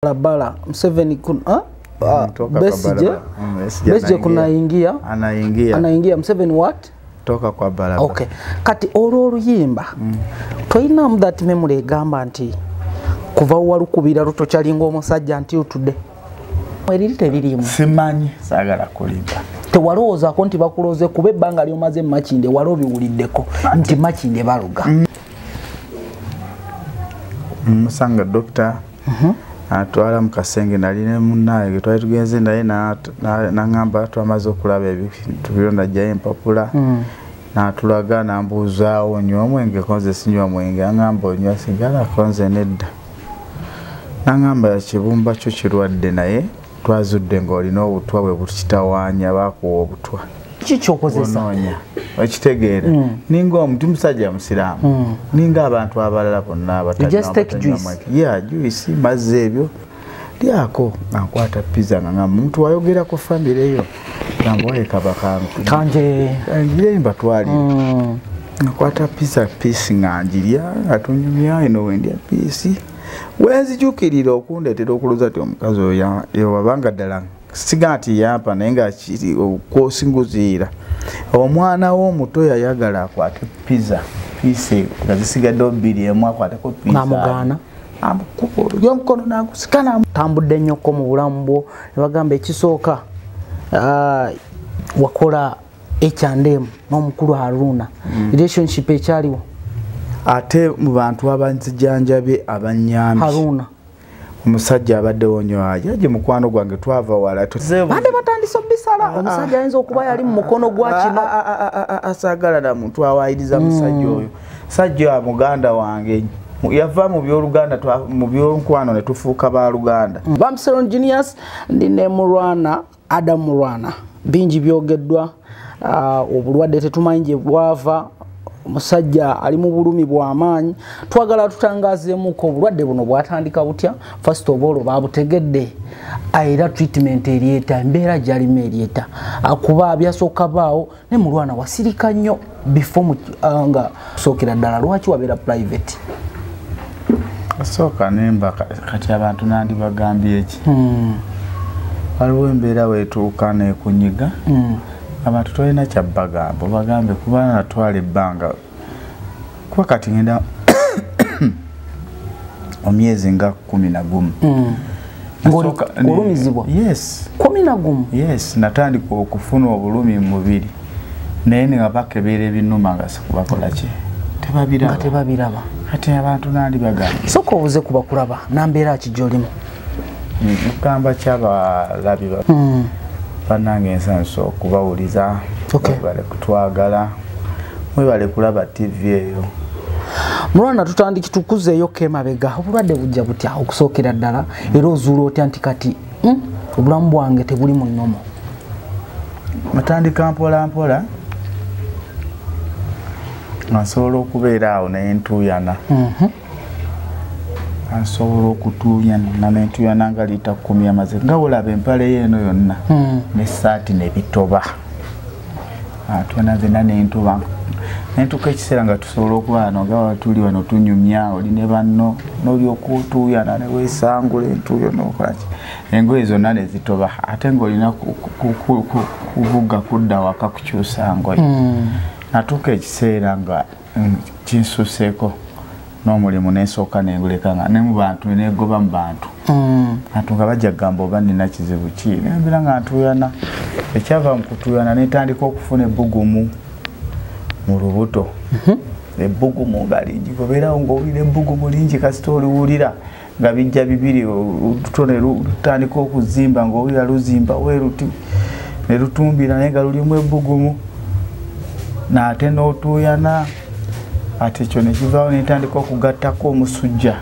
Barabara Museveni kuna besigye kuna ingia anaingia Museveni what toka kwa barabara. Okay, kati oluyimba toyina mu that memory egamba nti kuva walukubira luto kyalinga omusajja nti utude erite lirimu simanyi sagala kulimba tewalowooza ko nti bakuloze kuba ebbanga lyomaze makinde walobiwuliddeko nti makinde baluga musanga doctor atwala mukasenge naline munnaye twali tugenze naye nangamba twamaze okulaba ebintu byonna jja empapula natulaga nambuuzaawo onywa omwenge konze sinywa mwenge angamba onywa sigala konze nedda nangamba ekibumba kyo kirwadde naye twazudde ng'olina obutwa bwe butukitawaanya bakuwa obutwa kikyokozesa ekitegeera ninga omuntu musajja musiraamu ninga abantu abalala bonna abatanywa juice mazzi ebyo lyako ankwata pizza nga muntu wayogera ku family eyo ngamboye kabaka kanje ngiyemba twali ankwata pizza piece nganjirya atunyumya eno wendya piece wenzijukirira okundeetera okuluza ti omukazi oyo wabanga ddala sigati yapa nenga kiri okwosinguziira omwana w'omuto yayagala akwate pizza piece ngazisigadde obiri emu akwateko pizza namugana yomukono nagusikana tambudde nnyoko mu bulamu bwo ne bagamba ekisooka wakola H&M n'omukulu Haruna relationship ekyaliwo ate mu bantu abanzijanjabe abanyambi Haruna omusajja abadde wonywaje aje mukwano gwange twava wala bade batandisa bisala omusajja ayinza okuba yali mu mukono gwa kino asagala na muntu awayiriza musajja oyo sajja muganda wange yava mu byoluganda mu byonkwano ne tufuuka ba Luganda Bamselon Genius ndine mulwana Adamu mulwana bingi byogeddwa obulwadde tetumanyi gye bwava musajja ali mu bulumi bw'amaanyi twagala tutangazeemu ko obulwadde buno bwatandika butya first of all babutegedde era treatment erieta embeera gyalimu erieta akuba byasooka baawo ne mulwana wasirika nnyo before nga sookera ddala lwaki wabeera private asooka nemba kati abantu nandi bagambye eki waliwo embeera weetuuka nekunyiga abantu tolina kyabagamba bagambe kuba natwala ebbanga kuba kati ngenda omyezi nga 11 olumizibwa yes 11 yes natandika okufuna obulumi mu mubiri naye nga bakebera ebinuma nga sikubakola ki tebabiraba kati abantu nandi bagamba soka obuze kuba kulaba nambeera kijolimu mugamba kyabalabi banange ensanso okubawuliza bale kutwagala mwebale kulaba TV eyo mulwana tutandiki tukuzeeyo kemabega obulwadde bujja butya okusookera ddala era ozuula otya nti kati obulamu bwange tebuli mu nnomo matandika mpola mpola nsobola okubeera awo naye ntuyana asobola okutuuyana n'entuyana nga liita 10 amaze nga olaba empale yeeno yonna n'essaati n'ebitoba atwana zena n'entuba nentuka ekiseera nga tusobola okuba wano nga tuli wano tunyumya oli ne banno n'olyoka otuuyana ne weesangula entuuyo n'okola ki engoye zonna ne zitoba ate ng'olina kuvuga kudda waka kukyusa ngoye natuuka ekiseera nga kinsuseeko n'omulimu n'ensooka n'enguleka nga ne mu bantu negoba mu bantu abantu nga bajja kugamba oba nina kizibu ki nembera nga ntuuyana ekyava mu kutuuyana netandika okufuna ebbugumu mu lubuto ebbugumu nga lingi gobeerawo ng'owulira ebbugumu lingi kasita oliwulira nga bijja bibiri olubuto ne lutandika okuzimba ng'owulira luzimba weruti ne lutumbira naye nga lulimu ebbugumu n'ate n'otuuyana ate ekyo nekivaawo netandika okugattako omusujja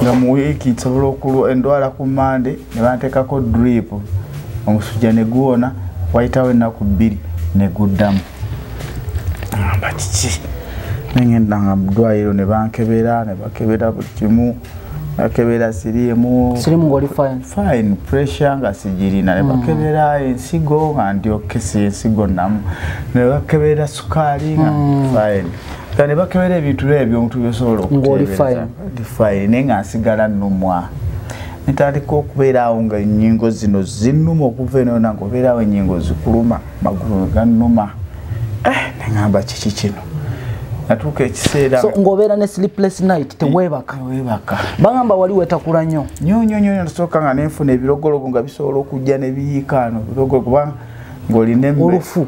nga mu wiiki nsobola endwala ku Mande ne banteekako drip omusujja ne guwona wayitawo ennaku 2 ne guddamu amba kiki nengenda nga mu ddwaliro ne bakebera buli kimu bakebera sirimu ng'oli fine pressure nga sigirina ne bakebera ensigo nga ndyokesi ensigo namu ne bakebera sukaali nga fine kandi bakebera ebintu ebyo omuntu byosobola okutebereza fine nenga asigala nnumwa nitandika okubeerawo nga ennyingo zino zinnuma okuva eno nange obeerawo ennyingo zikuluma magulu gannuma neŋŋamba kiki kino natuuka ekiseera so ng'obeera ne sleepless night teweebaka bagamba wali wetakula nnyo nnyo nasooka nga nenfuna ebirogologo nga bisobola okujja ne biyiikaano birogologo kubanga ng'olina olufu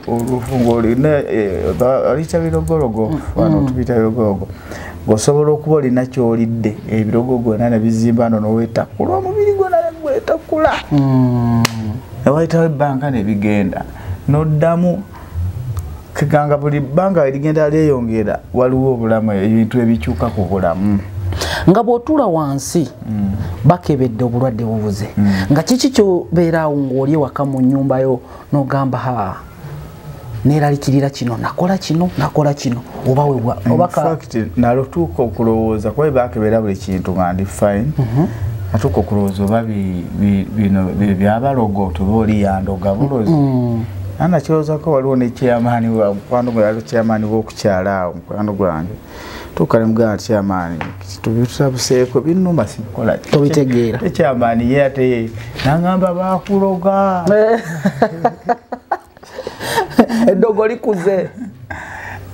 ng'olina oliyita birogologo wano tubiyita birogologo ng'osobola okuba olina ky'olidde ebirogologo gwona ne bizimba no noweetakula omubiri gwona ne gwetakula ne wayitawo ebbanga ne bigenda n'oddamu kiganga buli bbanga erigenda lyeyongera waliwo obulamu ebintu ebikyuka ku bulamu nga bw'otuula wansi bakebedde obulwadde bubuze nga kiki kyobeeraawo ng'oli ewaka mu nnyumbayo n'ogamba neeralikirira kino nakola kino oba infact nalotuuka okulowooza kuba bakebera buli kintu nga ndi fine natuuka okulowooza oba bino byabalogo tuba oli yandoga bulozi nakirowoozaako waliwo nekyamaani mukwano gwe yali kyamaani w'okukyala awo mukwano gwange tuuka ne mugamba kyamaani tubitabuseeko binnuma sikola tobitegeera ekyamaani ye ate nangamba bakuloga eddogo likuze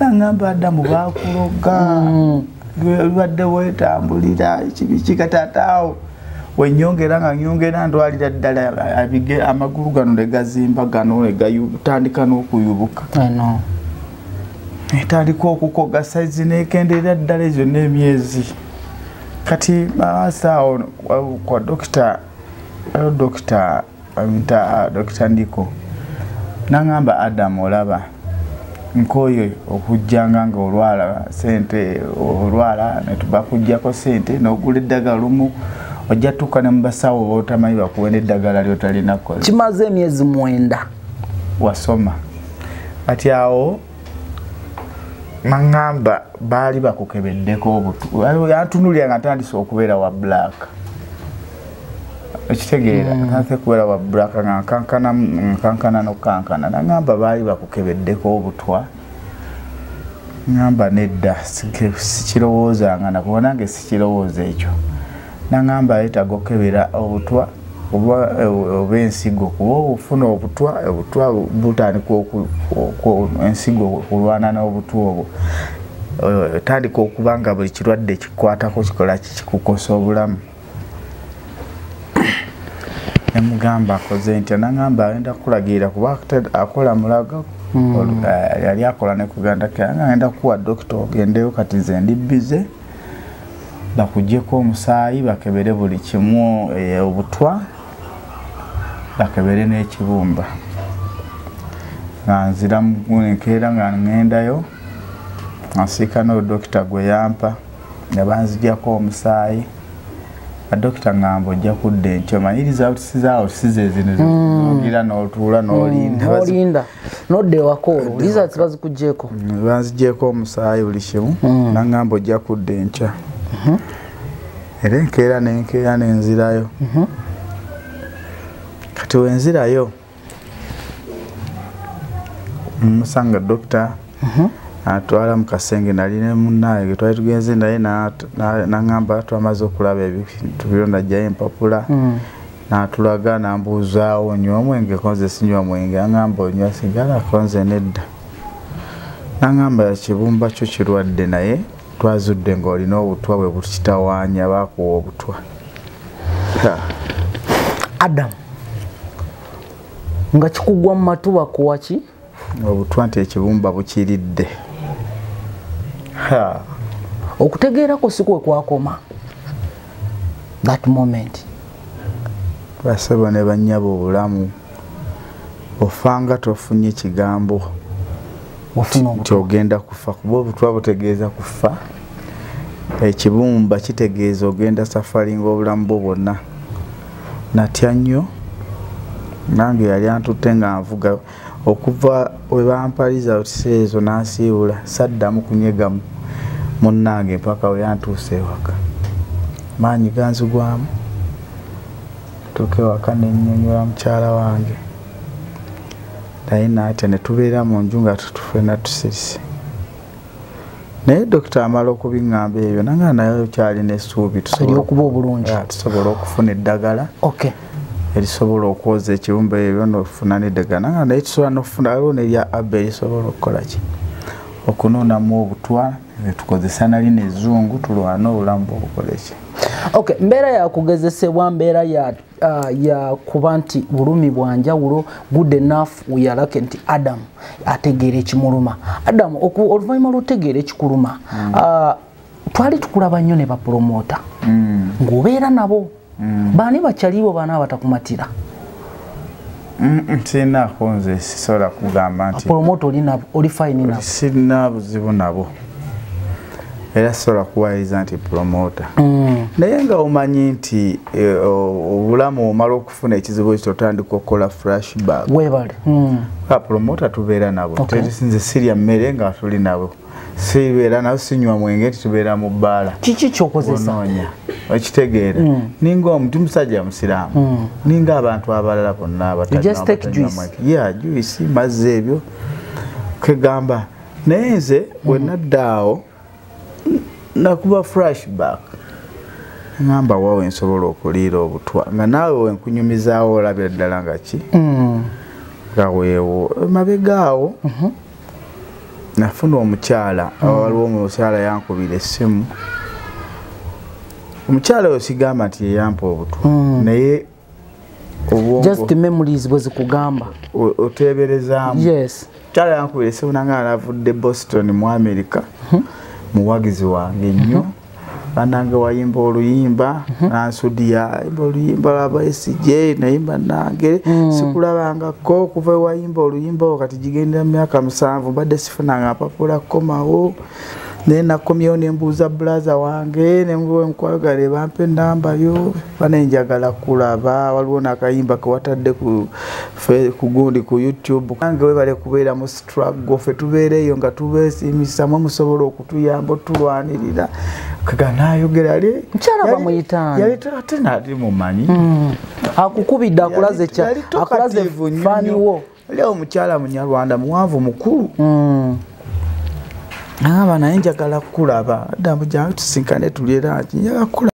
nangamba Adamu bakuloga lwadde weetambulira kibiki kataataawo wenyongera nga nyongera ndwalira ddala amagulu gano ne gazimba gano ne gayutandika n'okuyubuka etandika okukoga saizi nekendeera ddala ezo n'emyezi kati asaawo kwa dokita Ndiko nangamba Adamu olaba nkoyo okujjanga nga olwala sente olwala netubakujjako sente n'ogula eddagala lumu ojja tuuka ne mubasawo b'otamanyi bakuwe n'eddagala lyotalina kola kimaze emyezi 9 wasoma kati awo nangamba baali bakukebeddeko obutu yantunulira nga ntandise okubeera wa black ekitegeera ntandise kubeera wa black nga nkankana n'okankana nangamba baali bakukebeddeko obutwa ngamba nedda sikirowoozanga nakuba nange sikirowooza ekyo nangamba yetaaga okukebera obutwa oba ensigo kuba ofuna obutwa butandika ensigo kulwana n'obutwa obwo tandika okuba nga buli kirwadde kikwatako kikola kikukosa obulamu nemugamba akoze ntya nangamba agenda kulagirira kuba akola mulago yali akola ne kuganda ke agenda kuwa dokita ogendeyo kati nze ndi bize bakuggyeko omusaayi bakebere buli kimu obutwa bakebere n'ekibumba nga nzira enkeera nga ŋŋendayo asiika n'odokita gwe yampa ne banziggyako omusaayi adokita ngamba ojja kudda enkyo manyiriza otisizawo size zino ogira n'otuula n'olinda nodda ewaka olwo results bazikuggyeko banziggyeko omusaayi buli kimu nangamba ojja kudda enkya era enkeera nenzirayo kati wenzirayo musanga dokita atwala mu kasenge nali ne munnaye ge twali tugenze naye nangamba twamaze okulaba ebintu biro najjayo empapula n'atulaga nambuuzaawo onywa omwenge konze sinywa mwenge angamba onywa sigala konze nedda nangamba ekibumba kyo kirwadde naye twazudde ng'olina obutwa bwe bukitawaanya baakuwa obutwa Adamu nga kikugwa mu matu bakuwa ki obutwa nti ekibumba bukiridde okutegeerako si kwe kwakoma that moment basebo ne bannyaba obulamu ofanga tofunye ekigambo nti ogenda kufa kuba obutwa butegeeza kufa ekibumba kitegeeza ogenda safari ng'obulamu bwo bwonna natya nnyo nange yali antutte nga nvuga okuva we bampaliza otiseera ezo n'ansiibula saddamu kunyegamu munnange mpaka we yantuuse ewaka maanyi ganzigwamu tuuka ewaka nennyonnyola mukyala wange naye naatya ne tubeera mu nju nga tutufena tusirise naye dokita amala okubiŋŋamba ebyo nanga naye kyali n'essuubi tusobola okufuna eddagala erisobola okwoza ekirumba ebyo n'ofuna n'eddagala nanga naye tusobola n'okufuna aliwo nerya abba erisobola okukola ki okunuunamu obutwa tukozesa nali n'ezzungu tulwana obulamu bw'obukola ki. Mbeera yakugezesebwa mbeera ya kuba nti bulumi bwanjawulo good enough uyalake nti Adamu ategeera ekimuluma. Adamu oluvannyuma lw'otegeera ekikuluma twali tukulaba nnyo ne bapromota ng'obeera nabo baani bakyalibo baana abatakumatira. Sinaako nze sisobola kugamba nti promota oli fine nabo. Sirina buzibu nabo era sisobola kuwayiriza nti promota naye nga omanyi nti obulamu omala okufuna ekizibu ekyo otandika okukola flashback webale promota tubeera nabo nze sirya mmere nga tuli nabo sibeera nabo sinywa mwenge nti tubeera mu bbaala. Kiki kyokozesa okitegeera ninga omuntu musajja musiraamu ninga abantu abalala bonna juice mazzi ebyo kwegamba naye nze bwe naddaawo nakuba flashback ngamba wawe nsobola okuliira obutwa nga naawe wenkunyumizaawo olabira ddala nga ki nga weewo mabegaawo nafuna omukyala waliwo omukyala yankubira essimu omukyala oyo sigamba nti yeyampa obutwa naye just memories bwe zikugamba oteeberezaamu omukyala yankubira essimu nanga navudde Boston mu America muwagizi wange nnyo banange wayimba oluyimba nansudya yimba oluyimba lwa besigye nayimba nange sikulabangako okuva wayimba oluyimba kati gigendera mu myaka 7 mbadde sifunanga mpapula kukomawo naye nakomyewo nembuuza bulaza wange nemkwagala bampe enamba yo banenjagala kulaba waliwo nakayimba kewatadde ku gundi ku YouTube kange webale kubeera mu struggle fe tubeereyo nga tubeesimisamu musobola okutuyamba otulwanirira kaganayogera ali mkyala bamuyitani yali ate nali mumanyi akukubidde akulaze faniwo leo omukyala munyarwanda muwanvu mukulu naye njagala kulaba Adamu jangu tusinkane tulyera njagala kulaba